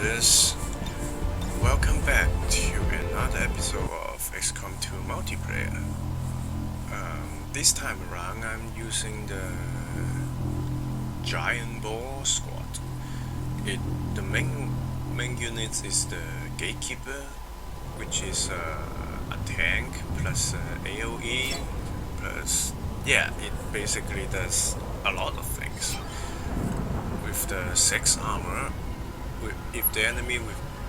viewers, welcome back to another episode of XCOM 2 multiplayer. This time around I'm using the Giant Ball Squad. The main unit is the Gatekeeper, which is a tank plus AoE plus it basically does a lot of things. With the 6 armor, if the enemy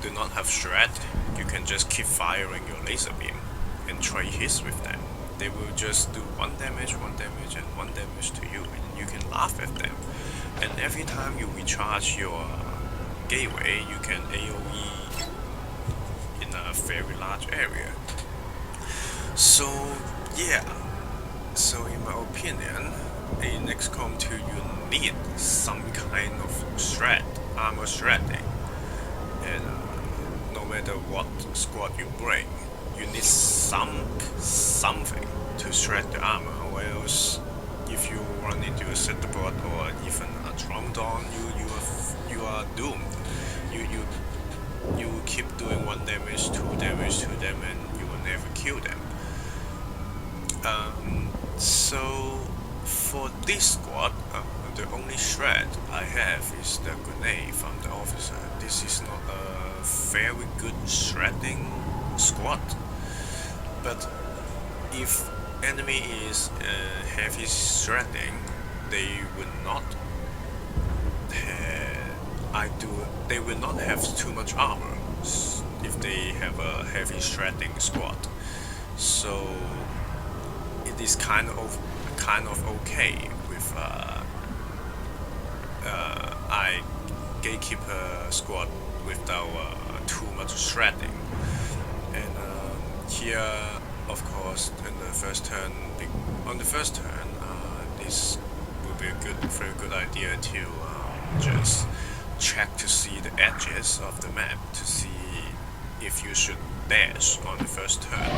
do not have shred, you can just keep firing your laser beam and try hits with them. They will just do 1 damage, 1 damage, and 1 damage to you, and you can laugh at them. And every time you recharge your gateway, you can AoE in a very large area. So in my opinion, in XCOM 2 you need some kind of armor shredding, and no matter what squad you bring, you need something to shred the armor, or else if you run into a Centerbot or even a Tromdon, you are doomed. You keep doing 1 damage, 2 damage to them, and you will never kill them. So for this squad, the only shred I have is the grenade from the officer. This is not a very good shredding squad, but if enemy is heavy shredding, they will not have too much armor if they have a heavy shredding squad. So it is kind of okay with Gatekeeper squad without too much shredding. And here, of course, on the first turn, this will be a very good idea to just check to see the edges of the map to see if you should dash on the first turn.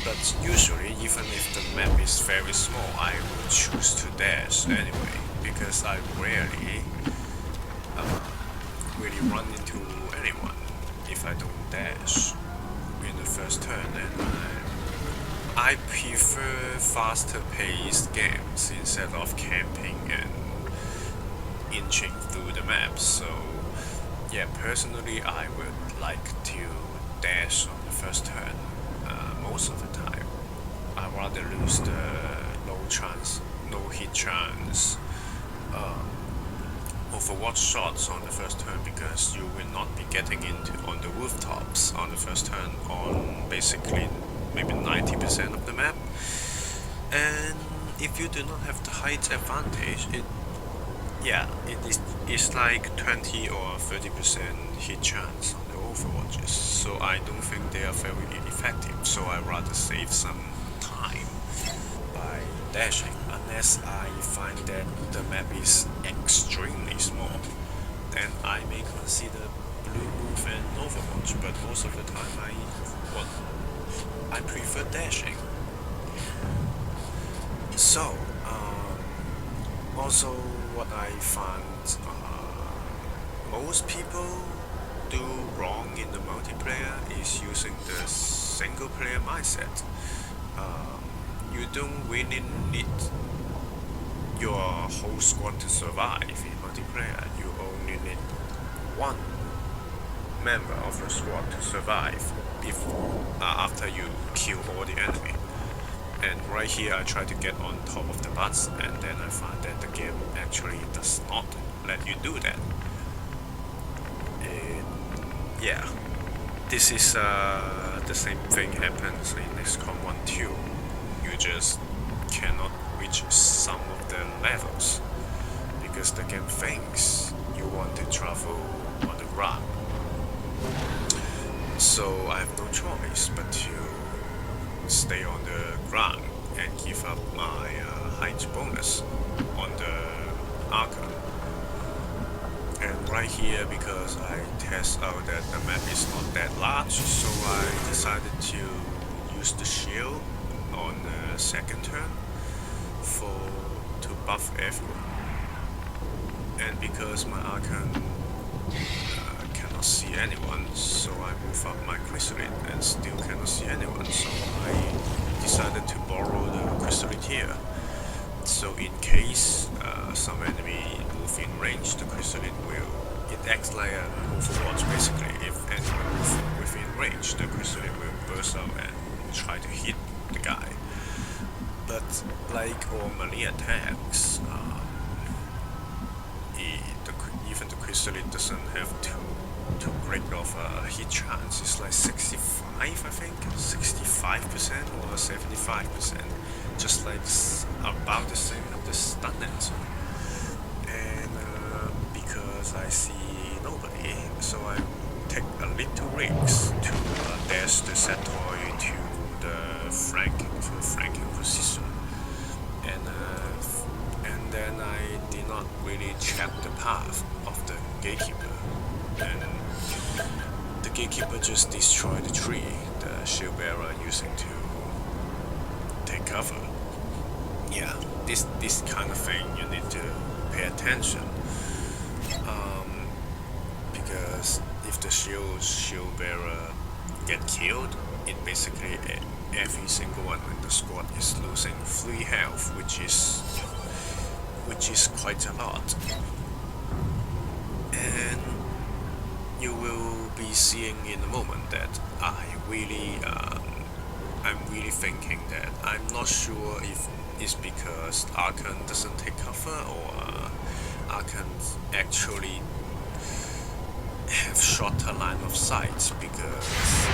But usually, even if the map is very small, I will choose to dash anyway, because I rarely run into anyone if I don't dash in the first turn, and I prefer faster paced games instead of camping and inching through the map. So personally I would like to dash on the first turn most of the time. I'd rather lose the no hit chance Overwatch shots on the first turn, because you will not be getting on the rooftops on the first turn on basically maybe 90% of the map. And if you do not have the height advantage, it's like 20 or 30% hit chance on the Overwatches, so I don't think they are very effective. So I rather save some time by dashing, unless I find that the map is extremely small. Then I may consider blue move and Overwatch, but most of the time I prefer dashing. So also what I find most people do wrong in the multiplayer is using the single player mindset. You don't really need your whole squad to survive in multiplayer. You only need one member of your squad to survive after you kill all the enemy. And right here I try to get on top of the butts, and then I find that the game actually does not let you do that. And this is the same thing happens in XCOM 1 too. You just cannot reach some of the levels because the game thinks you want to travel on the ground. So I have no choice but to stay on the ground and give up my height bonus on the Arca. And right here, because I test out that the map is not that large, so I decided to use the shield on the second turn to buff everyone. And because my Arcan cannot see anyone, so I move up my chrysalid and still cannot see anyone, so I decided to borrow the chrysalid here. So in case some enemy move in range, the chrysalid will, it acts like an overwatch basically. If anyone move within range, the chrysalid will burst out and try to hit the guy. But like all melee attacks, even the chrysalid doesn't have too great of a hit chance. It's like 65, I think, 65% or 75%, just like about the same as the stun answer. And because I see nobody, so I take a little risk to dash the set toy to the flanking position, and then I did not really check the path of the gatekeeper, and the gatekeeper just destroyed the tree the shield bearer using to take cover. Yeah, this kind of thing you need to pay attention, because if the shield bearer get killed, it basically every single one in the squad is losing 3 health, which is quite a lot. And you will be seeing in a moment that I'm really thinking that I'm not sure if it's because Archon doesn't take cover or Archon actually have shorter line of sight, because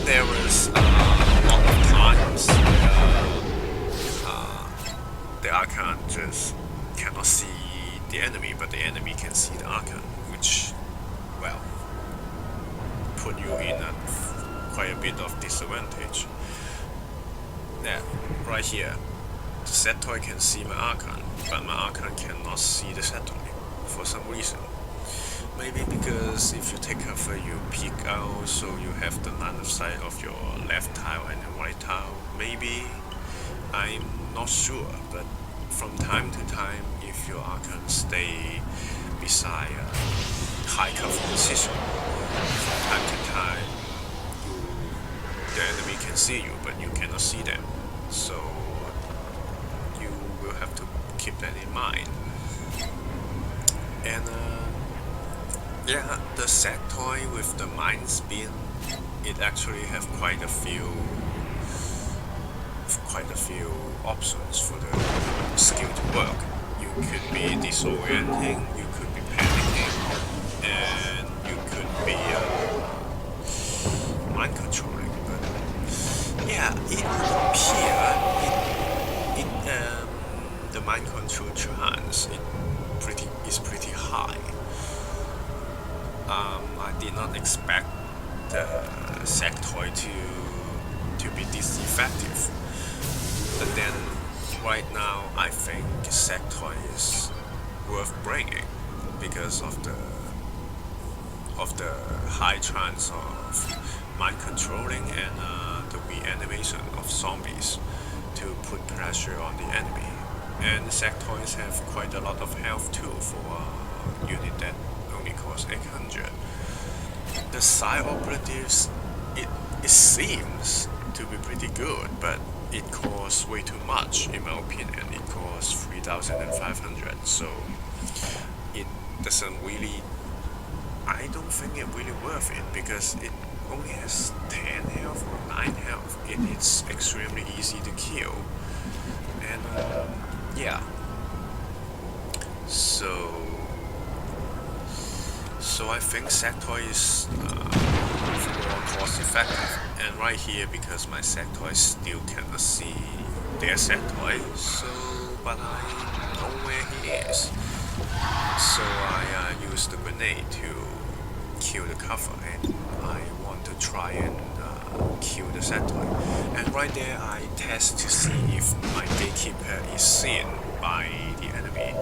there is a lot of times the Archon just cannot see the enemy, but the enemy can see the Archon, which, well, put you in quite a bit of disadvantage. Yeah, right here, the set toy can see my Archon, but my Archon cannot see the set toy for some reason. Maybe because if you take cover, you peek out, so you have the line of sight of your left tile and your right tile. Maybe, I'm not sure, but from time to time, if your Archon stay beside a high cover position, from time to time, the enemy can see you, but you cannot see them. So you will have to keep that in mind. And yeah, the set toy with the mind spin, it actually have quite a few options for the skill to work. You could be disorienting, you could be panicking, and you could be mind controlling. But yeah, it would appear the mind control chance is pretty high. I did not expect the sectoid to be this effective, but then right now I think sectoid is worth bringing because of the high chance of mind controlling and the reanimation of zombies to put pressure on the enemy. And sectoids have quite a lot of health too for a unit that only costs 800. The side operatives, it seems to be pretty good, but it costs way too much in my opinion. It costs 3,500, so it doesn't really, I don't think it really worth it, because it only has 10 health or 9 health. It's extremely easy to kill, and yeah, so I think sectoid is more cost effective. And right here, because my sectoid still cannot see their sectoid, so but I know where he is, so I use the grenade to kill the cover, and I want to try and kill the sectoid. And right there I test to see if my gatekeeper is seen by the enemy.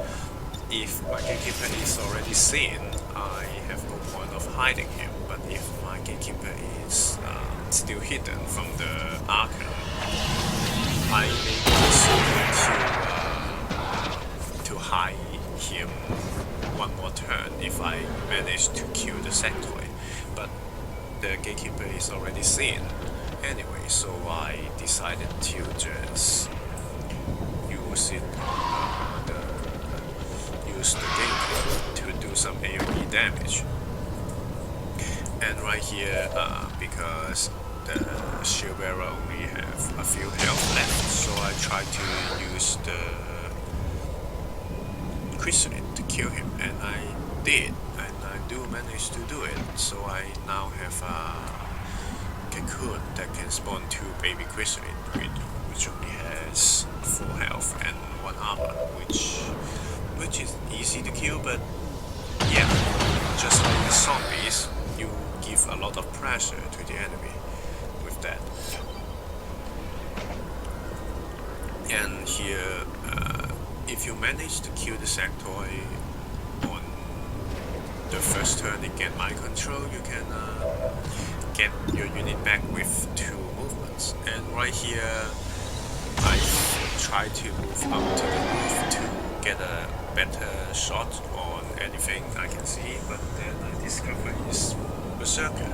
If my gatekeeper is already seen, I have no point of hiding him. But if my gatekeeper is still hidden from the Archon, I may proceed to hide him one more turn if I manage to kill the sectoid, but the gatekeeper is already seen anyway, so I decided to just use it, use the gatekeeper to do some AoE damage. And right here, because the shield bearer only have a few health left, so I try to use the chrysalid to kill him, and I did, and I do manage to do it. So I now have a cocoon that can spawn 2 baby chrysalid, which only has 4 health and 1 armor, which is easy to kill, but yeah, just like the zombies, you give a lot of pressure to the enemy with that. And here, if you manage to kill the sectoid on the first turn it get my control, you can get your unit back with 2 movements. And right here, I try to move up to the roof to get a better shot on anything I can see, but then I discover his berserker.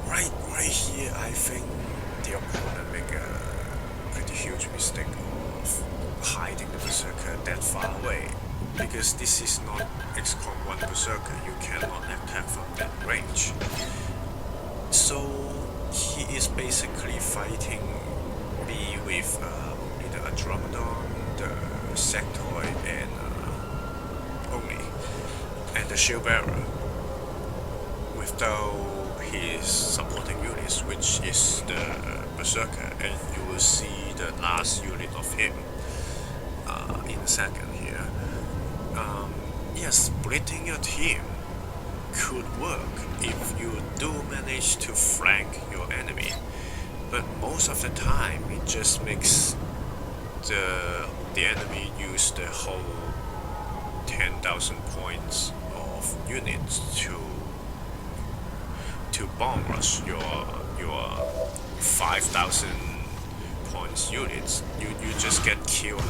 Right here, I think the opponent make a pretty huge mistake of hiding the berserker that far away, because this is not XCOM 1 berserker, you cannot attack from that range. So he is basically fighting me with only the Andromedon, the sectoid, and the shield bearer, without his supporting units, which is the berserker, and you will see the last unit of him in a second here. Yes, splitting your team could work if you do manage to flank your enemy, but most of the time it just makes the enemy use the whole 10,000 points of units to bomb rush your 5,000 points units. You just get killed.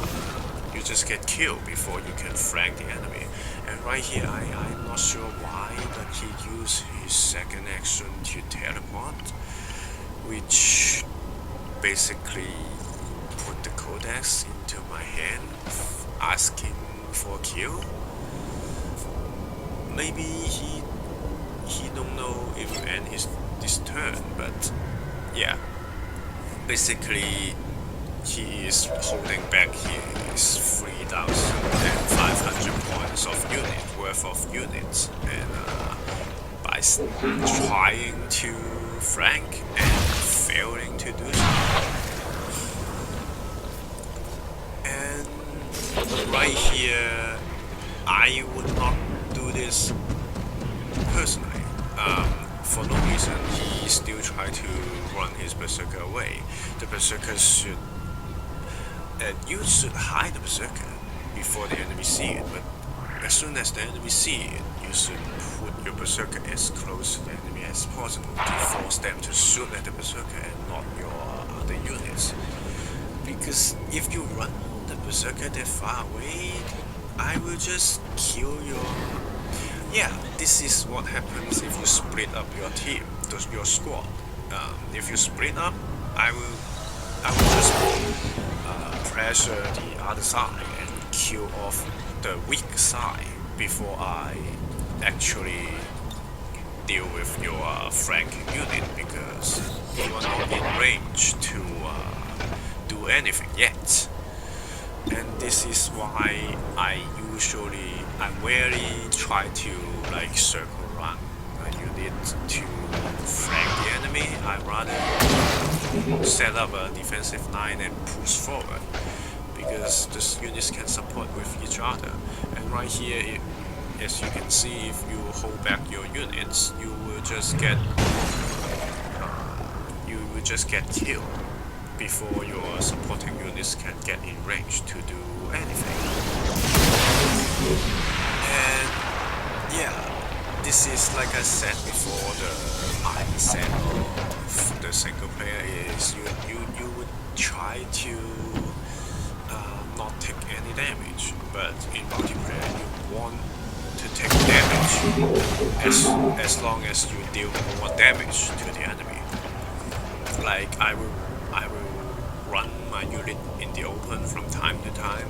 You just get killed before you can flank the enemy. And right here, I'm not sure why, but he used his second action to teleport, which basically put the codex into my hand, asking for a kill. Maybe he don't know if it end this turn, but yeah, basically he is holding back his 3,500 points of worth of units, and by trying to flank and failing to do so. And right here, I would not do this personally. For no reason, he still tried to run his berserker away. The berserker should... you should hide the berserker before the enemy see it, but as soon as the enemy see it, you should put your berserker as close to the enemy as possible to force them to shoot at the berserker and not your other units. Because if you run the berserker that far away, I will just kill your... Yeah, this is what happens if you split up your team, your squad. If you split up, I will just pressure the other side and kill off the weak side before I actually deal with your flanking unit, because you are not in range to do anything yet. And this is why I rarely try to like circle run a unit to flank the enemy. I rather set up a defensive line and push forward, because the units can support with each other. And right here, as you can see, if you hold back your units, you will just get killed before your supporting units can get in range to do anything. And yeah, this is, like I said before, the mindset of the single player is you would try to not take any damage, but in multiplayer you want as long as you deal more damage to the enemy. Like I will run my unit in the open from time to time,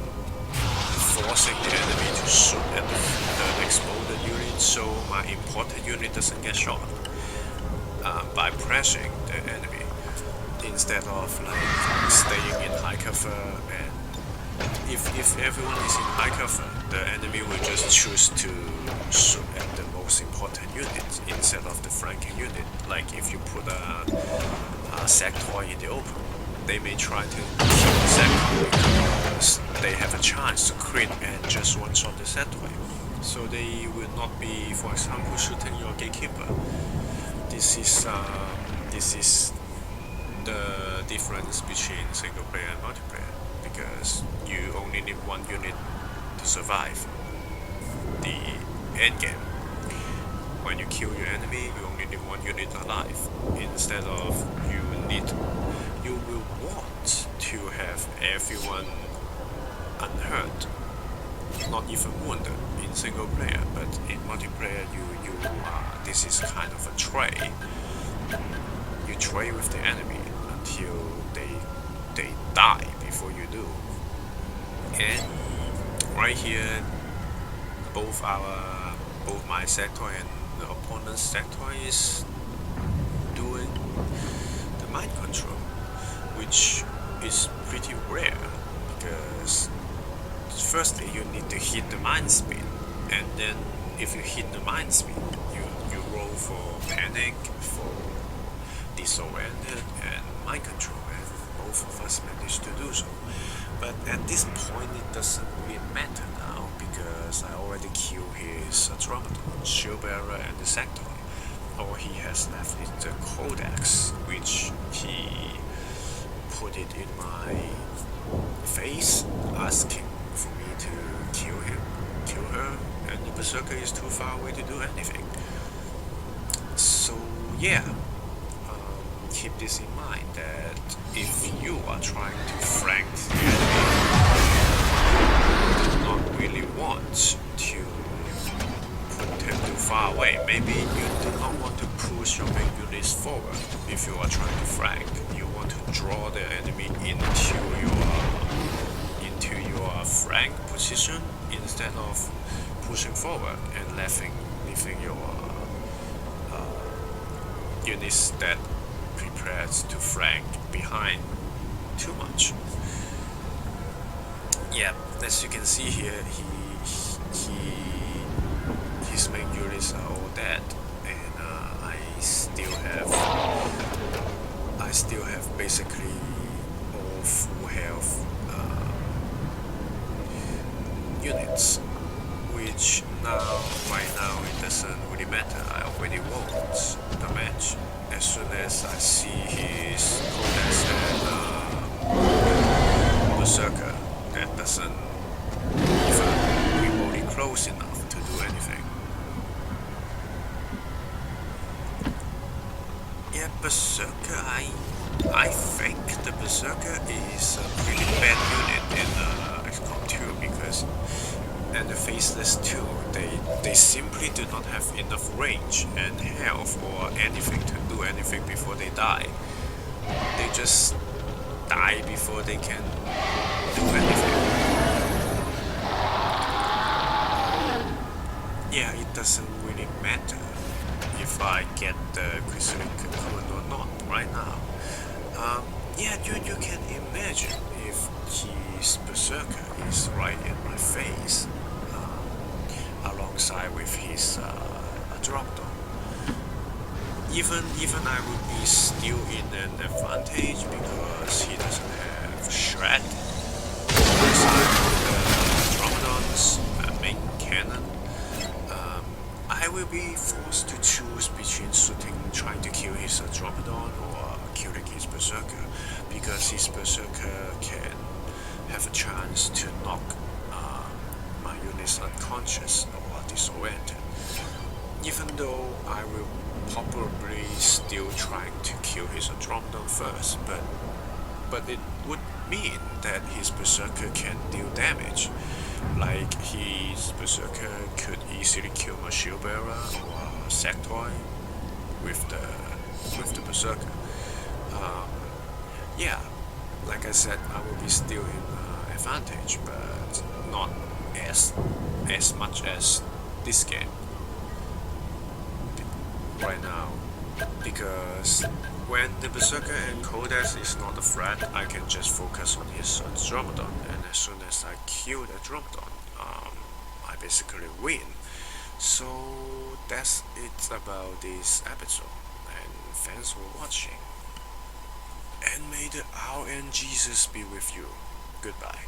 forcing the enemy to shoot at the exploded unit so my imported unit doesn't get shot by pressing the enemy instead of like staying in high cover. And if everyone is in high cover, the enemy will just choose to shoot at the most important unit instead of the flanking unit. Like if you put a sectoid in the open, they may try to kill the sectoid because they have a chance to crit and just one-shot the sectoid. So they will not be, for example, shooting your gatekeeper. This is the difference between single player and multiplayer, because you only need one unit to survive the end game. When you kill your enemy, you only need one unit alive. Instead of you will want to have everyone unhurt, not even wounded in single player, but in multiplayer this is kind of a trade. You trade with the enemy until they die before you do. And right here, both my sector and the opponent's sector is doing the mind control, which is pretty rare because firstly you need to hit the mind speed, and then if you hit the mind speed, you roll for panic, for disoriented, and mind control, and both of us managed to do so. But at this point it doesn't really matter now because I already killed his Andromedon, Shield Bearer, and the Sectoid. All he has left is the Codex, which he put it in my face, asking for me to kill her, and the Berserker is too far away to do anything. So yeah, keep this in mind that if you are trying to flank the enemy, you do not really want to put him too far away. Maybe you do not want to push your main units forward. If you are trying to flank, you want to draw the enemy into your flank position instead of pushing forward and leaving your units that prepared to flank behind too much. Yeah, as you can see here, his main units are all dead, and I still have basically all full health units, which right now it doesn't really matter. I already won the match. As soon as I see his Codex and Berserker, that doesn't even remotely close enough to do anything. Yeah, Berserker, I think the Berserker is a pretty bad unit in XCOM 2 because, and the Faceless 2, they simply do not have enough range and health or anything to do anything before they die. They just die before they can do anything. Yeah, it doesn't really matter if I get the Chrysalis Cocoon or not right now. Yeah, you can imagine if his Berserker is right in my face, alongside with his Andromedon. Even I would be still in an advantage because he doesn't have Shred alongside the Andromedon's main cannon. I will be forced to choose between trying to kill his Andromedon or killing his Berserker, because his Berserker can have a chance to knock my units unconscious or disoriented. Even though I will probably still trying to kill his Andromedon first, but it would mean that his Berserker can deal damage, Like his berserker could easily kill a shield bearer or a sectoid with the berserker. Um, yeah, like I said, I will be still in advantage, but not as much as this game right now, because when the berserker and codex is not a threat, I can just focus on his dromedon, and as soon as I kill the dromedon, I basically win. So that's it about this episode, and thanks for watching. And may the RNGesus be with you. Goodbye.